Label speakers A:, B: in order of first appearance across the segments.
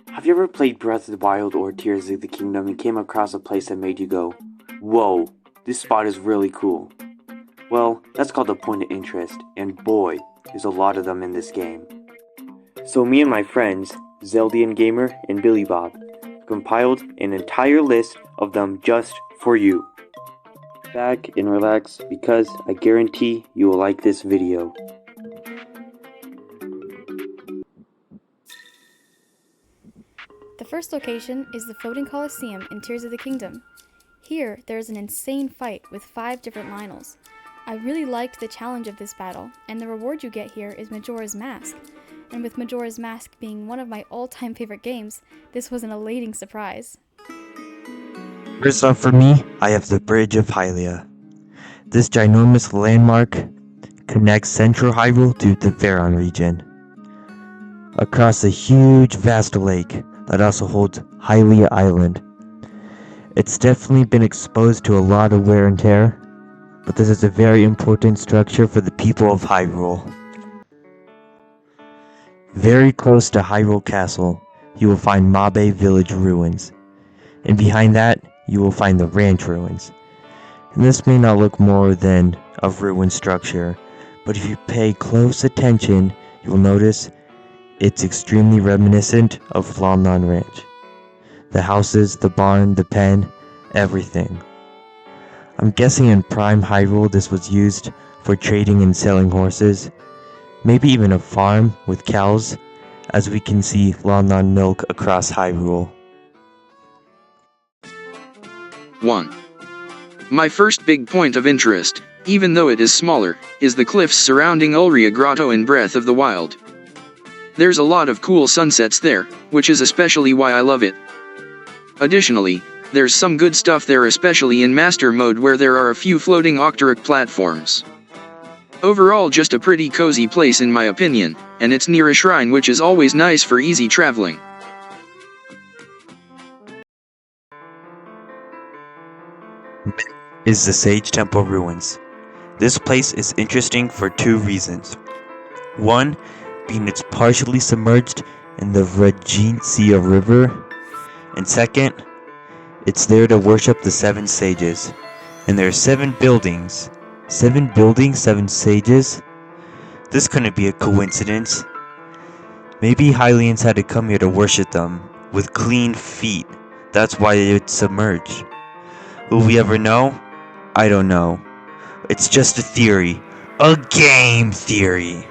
A: Have you ever played Breath of the Wild or Tears of the Kingdom and came across a place that made you go, whoa, this spot is really cool? Well, that's called a point of interest, and boy, there's a lot of them in this game. So me and my friends, Zeldian Gamer and Billy Bob, compiled an entire list of them just for you. Sit back and relax because I guarantee you will like this video.
B: The first location is the Floating Coliseum in Tears of the Kingdom. Here, there is an insane fight with 5 different Lionels. I really liked the challenge of this battle, and the reward you get here is Majora's Mask. And with Majora's Mask being one of my all-time favorite games, this was an elating surprise.
C: First off for me, I have the Bridge of Hylia. This ginormous landmark connects central Hyrule to the Faron region. Across a huge vast lake that also holds Hylia Island. It's definitely been exposed to a lot of wear and tear, but this is a very important structure for the people of Hyrule. Very close to Hyrule Castle, you will find Mabe Village ruins, and behind that, you will find the ranch ruins. And this may not look more than a ruined structure, but if you pay close attention, you will notice it's extremely reminiscent of Lon Lon Ranch. The houses, the barn, the pen, everything. I'm guessing in Prime Hyrule this was used for trading and selling horses, maybe even a farm with cows, as we can see Lon Lon milk across Hyrule.
D: 1. My first big point of interest, even though it is smaller, is the cliffs surrounding Ulria Grotto in Breath of the Wild. There's a lot of cool sunsets there, which is especially why I love it. Additionally, there's some good stuff there, especially in Master Mode where there are a few floating Octorok platforms. Overall, just a pretty cozy place in my opinion, and it's near a shrine, which is always nice for easy traveling.
C: Is the Sage Temple ruins. This place is interesting for 2 reasons. One, being it's partially submerged in the Regentia River, and second, it's there to worship the 7 sages. And there are 7 buildings. 7 buildings, 7 sages? This couldn't be a coincidence. Maybe Hylians had to come here to worship them, with clean feet. That's why it's submerged. Will we ever know? I don't know. It's just a theory. A game theory.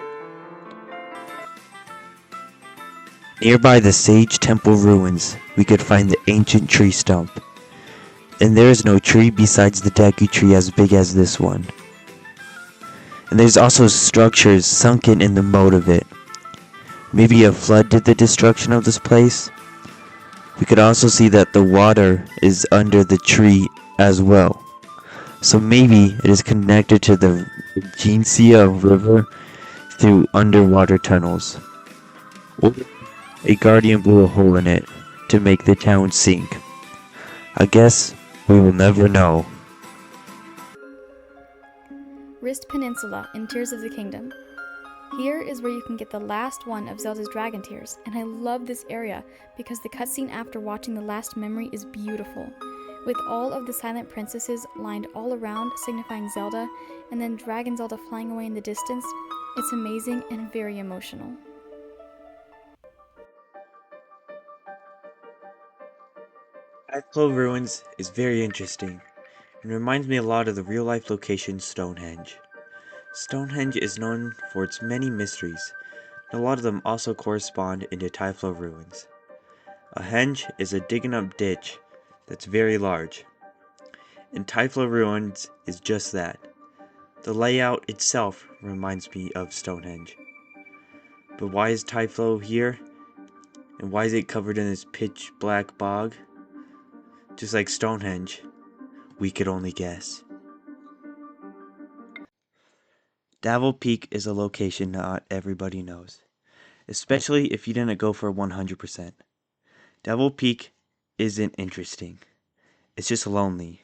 C: Nearby the Sage Temple ruins, we could find the ancient tree stump. And there is no tree besides the Deku tree as big as this one. And there's also structures sunken in the moat of it. Maybe a flood did the destruction of this place? We could also see that the water is under the tree as well. So maybe it is connected to the Regentia River through underwater tunnels. Or a guardian blew a hole in it to make the town sink. I guess we will never know.
B: Rist Peninsula in Tears of the Kingdom. Here is where you can get the last one of Zelda's Dragon Tears, and I love this area because the cutscene after watching the last memory is beautiful, with all of the silent princesses lined all around signifying Zelda, and then Dragon Zelda flying away in the distance. It's amazing and very emotional.
C: Typhlo Ruins is very interesting and reminds me a lot of the real-life location Stonehenge. Stonehenge is known for its many mysteries, and a lot of them also correspond into Typhlo Ruins. A henge is a digging up ditch that's very large, and Typhlo Ruins is just that. The layout itself reminds me of Stonehenge. But why is Typhlo here? And why is it covered in this pitch black bog? Just like Stonehenge, we could only guess. Davil Peak is a location not everybody knows, especially if you didn't go for 100%. Davil Peak isn't interesting. It's just lonely,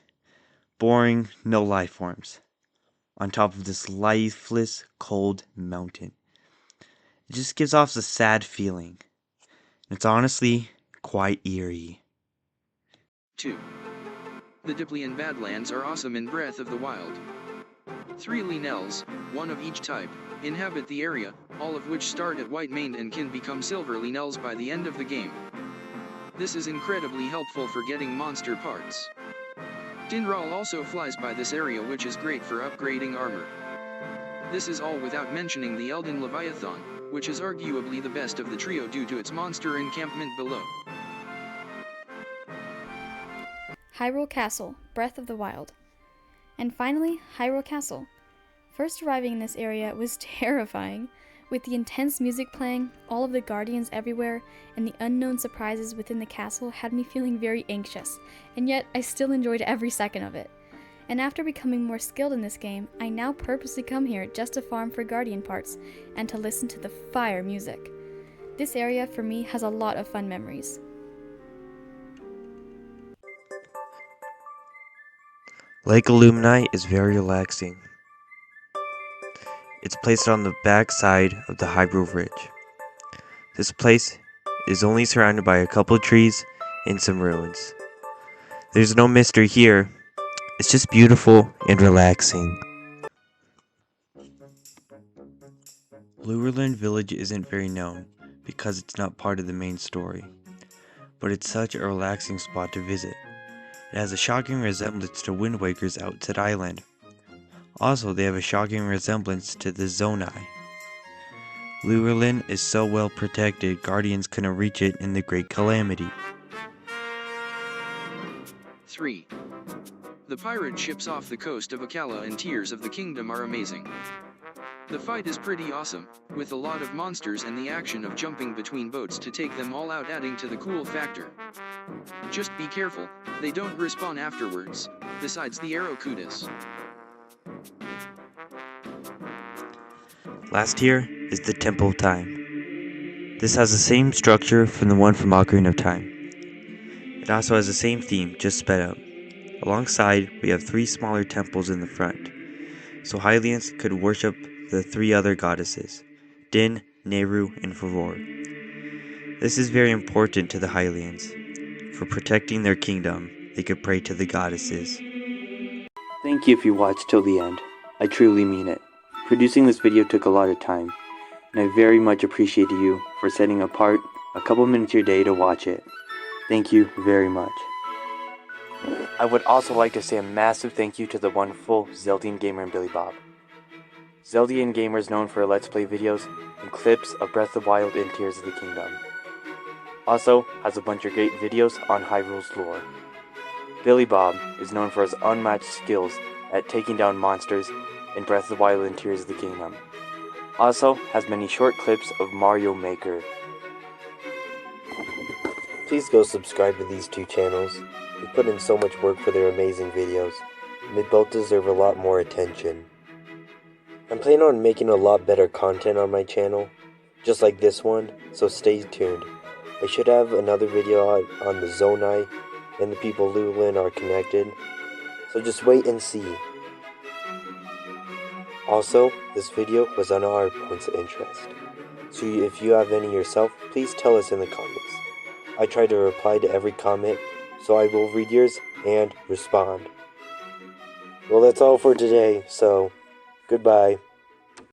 C: boring, no life forms, on top of this lifeless, cold mountain. It just gives off a sad feeling. It's honestly quite eerie.
D: 2. The Diplian Badlands are awesome in Breath of the Wild. 3 Linels, one of each type, inhabit the area, all of which start at white maned and can become silver Linels by the end of the game. This is incredibly helpful for getting monster parts. Dinral also flies by this area, which is great for upgrading armor. This is all without mentioning the Elden Leviathan, which is arguably the best of the trio due to its monster encampment below.
B: Hyrule Castle, Breath of the Wild. And finally, Hyrule Castle. First arriving in this area was terrifying. With the intense music playing, all of the guardians everywhere, and the unknown surprises within the castle had me feeling very anxious, and yet I still enjoyed every second of it. And after becoming more skilled in this game, I now purposely come here just to farm for guardian parts, and to listen to the fire music. This area for me has a lot of fun memories.
C: Lake Illumini is very relaxing. It's placed on the back side of the Hyrule Ridge. This place is only surrounded by a couple trees and some ruins. There's no mystery here. It's just beautiful and relaxing. Lurelin Village isn't very known because it's not part of the main story, but it's such a relaxing spot to visit. It has a shocking resemblance to Wind Waker's Outset Island. Also, they have a shocking resemblance to the Zonai. Lurelin is so well protected, guardians couldn't reach it in the Great Calamity.
D: 3. The pirate ships off the coast of Akala and Tears of the Kingdom are amazing. The fight is pretty awesome, with a lot of monsters and the action of jumping between boats to take them all out adding to the cool factor. Just be careful, they don't respawn afterwards, besides the Arrokudas.
C: Last here is the Temple of Time. This has the same structure from the one from Ocarina of Time. It also has the same theme, just sped up. Alongside, we have 3 smaller temples in the front, so Hylians could worship the 3 other goddesses, Din, Nehru, and Faror. This is very important to the Hylians. For protecting their kingdom, they could pray to the goddesses.
A: Thank you if you watched till the end. I truly mean it. Producing this video took a lot of time, and I very much appreciate you for setting apart a couple minutes of your day to watch it. Thank you very much. I would also like to say a massive thank you to the wonderful Zeldian Gamer and Billy Bob. Zeldian Gamer is known for her Let's Play videos and clips of Breath of the Wild and Tears of the Kingdom. Also has a bunch of great videos on Hyrule's lore. Billy Bob is known for his unmatched skills at taking down monsters in Breath of the Wild and Tears of the Kingdom. Also has many short clips of Mario Maker. Please go subscribe to these 2 channels. They put in so much work for their amazing videos, and they both deserve a lot more attention. I'm planning on making a lot better content on my channel, just like this one, so stay tuned. I should have another video out on the Zonai and the people Lurelin are connected, so just wait and see. Also, this video was on our points of interest, so if you have any yourself, please tell us in the comments. I try to reply to every comment, so I will read yours and respond. Well, that's all for today, so goodbye.